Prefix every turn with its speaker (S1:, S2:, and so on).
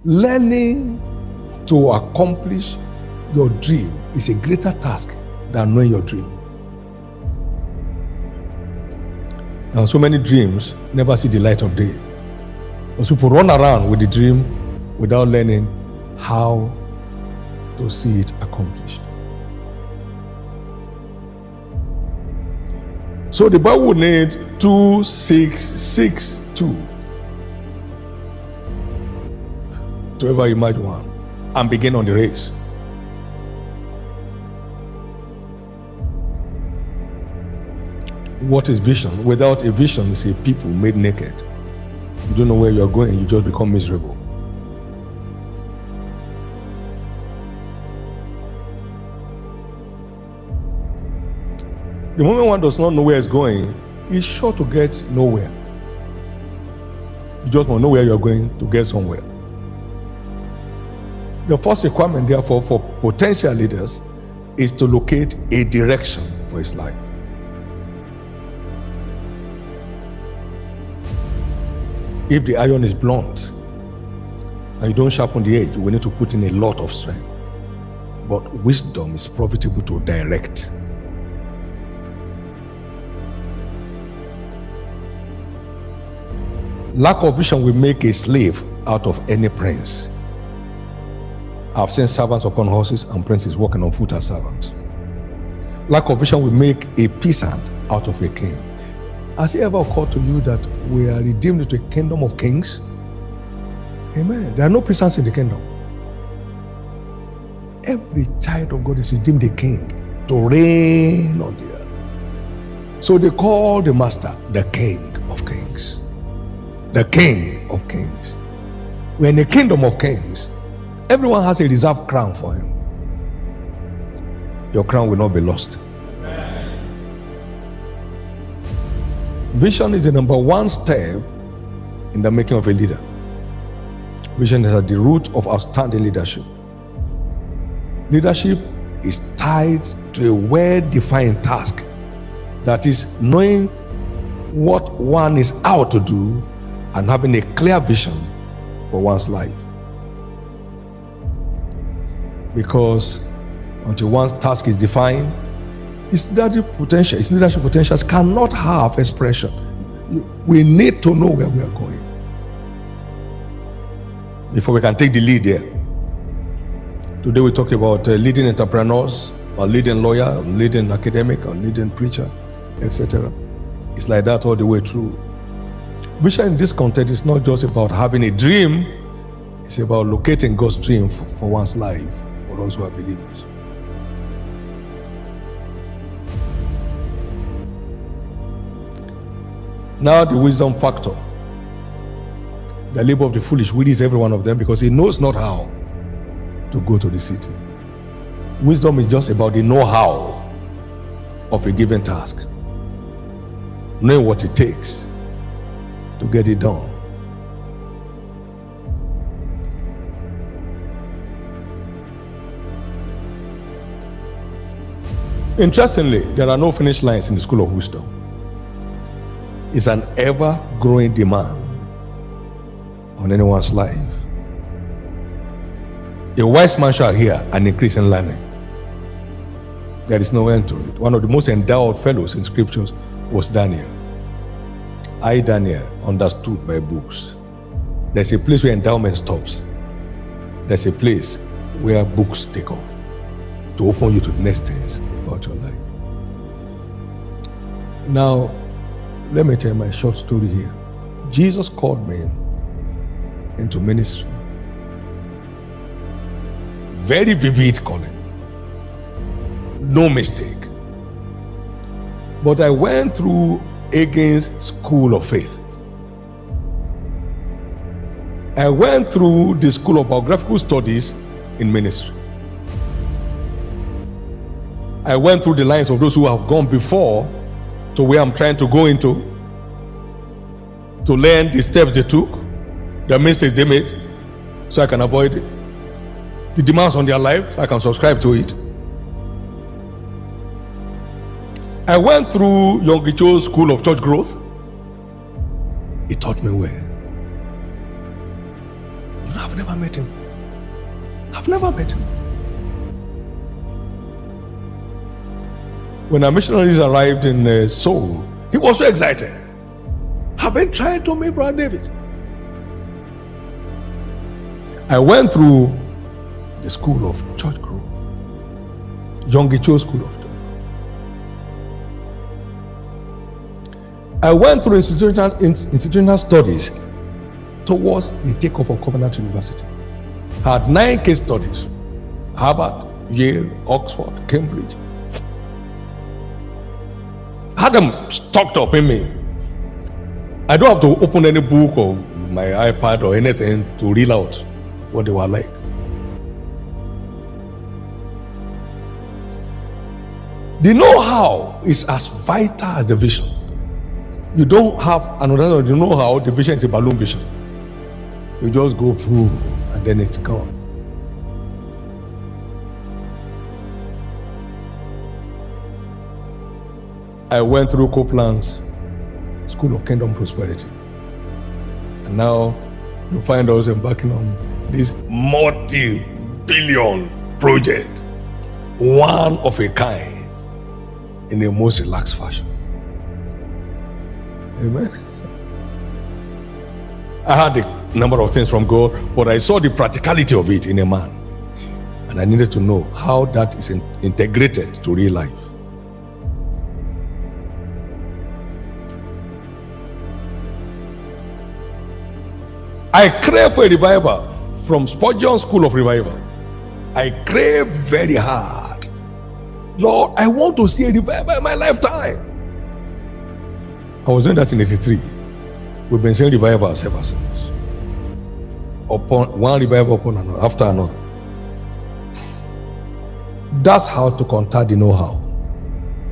S1: Learning to accomplish your dream is a greater task than knowing your dream. And so many dreams never see the light of day. Most people run around with the dream without learning how to see it accomplished. So the Bible would need 2662 to ever imagine one and begin on the race. What is vision? Without a vision, it's a people made naked. You don't know where you're going, you just become miserable. The moment one does not know where it's going, it's sure to get nowhere. You just want to know where you're going to get somewhere. The first requirement, therefore, for potential leaders is to locate a direction for his life. If the iron is blunt and you don't sharpen the edge, you will need to put in a lot of strength. But wisdom is profitable to direct. Lack of vision will make a slave out of any prince. I've seen servants upon horses and princes walking on foot as servants. Lack of vision will make a peasant out of a king. Has it ever occurred to you that we are redeemed to a kingdom of kings? Amen. There are no peasants in the kingdom. Every child of God is redeemed a king to reign on the earth. So they call the master the King of Kings. The King of Kings. We're in the kingdom of kings. Everyone has a reserved crown for him. Your crown will not be lost. Vision is the number one step in the making of a leader. Vision is at the root of outstanding leadership. Leadership is tied to a well-defined task. That is, knowing what one is out to do and having a clear vision for one's life. Because until one's task is defined, its leadership potentials cannot have expression. We need to know where we are going before we can take the lead there. Today we talk about leading entrepreneurs, or leading lawyer, or leading academic, or leading preacher, etc. It's like that all the way through. Vision in this context is not just about having a dream, it's about locating God's dream for one's life, for those who are believers. Now the wisdom factor. The labor of the foolish weedies every one of them because he knows not how to go to the city. Wisdom is just about the know-how of a given task. Knowing what it takes to get it done. Interestingly, there are no finish lines in the school of wisdom. It's an ever-growing demand on anyone's life. A wise man shall hear and increase in learning. There is no end to it. One of the most endowed fellows in scriptures was Daniel. I, Daniel, understood by books. There's a place where endowment stops. There's a place where books take off to open you to the next things about your life. Now, let me tell you my short story here. Jesus called me into ministry. Very vivid calling. No mistake. But I went through Hagin's School of Faith. I went through the School of Biographical Studies in ministry. I went through the lines of those who have gone before to where I'm trying to go into, to learn the steps they took, the mistakes they made, so I can avoid it. The demands on their life, so I can subscribe to it. I went through Young Cho's School of Church Growth. It taught me well. You don't have never met him. I've never met him. When our missionaries arrived in Seoul, he was so excited. I've been trying to meet Brother David. I went through the school of church growth, Yongicho School of Church. I went through institutional studies towards the takeoff of Covenant University. I had 9 case studies: Harvard, Yale, Oxford, Cambridge. I had them stocked up in me. I don't have to open any book or my iPad or anything to reel out what they were like. The know-how is as vital as the vision. You don't have another, you know how the vision is a balloon vision. You just go through and then it's gone. I went through Copeland's School of Kingdom Prosperity. And now you find us embarking on this multi-billion project, one of a kind, in the most relaxed fashion. Amen. I had a number of things from God, but I saw the practicality of it in a man. And I needed to know how that is integrated to real life. I crave for a revival from Spurgeon's School of Revival. I crave very hard. Lord, I want to see a revival in my lifetime. I was doing that in 83. We've been seeing revivals ever since. Upon one revival upon another, after another. That's how to contact the know-how.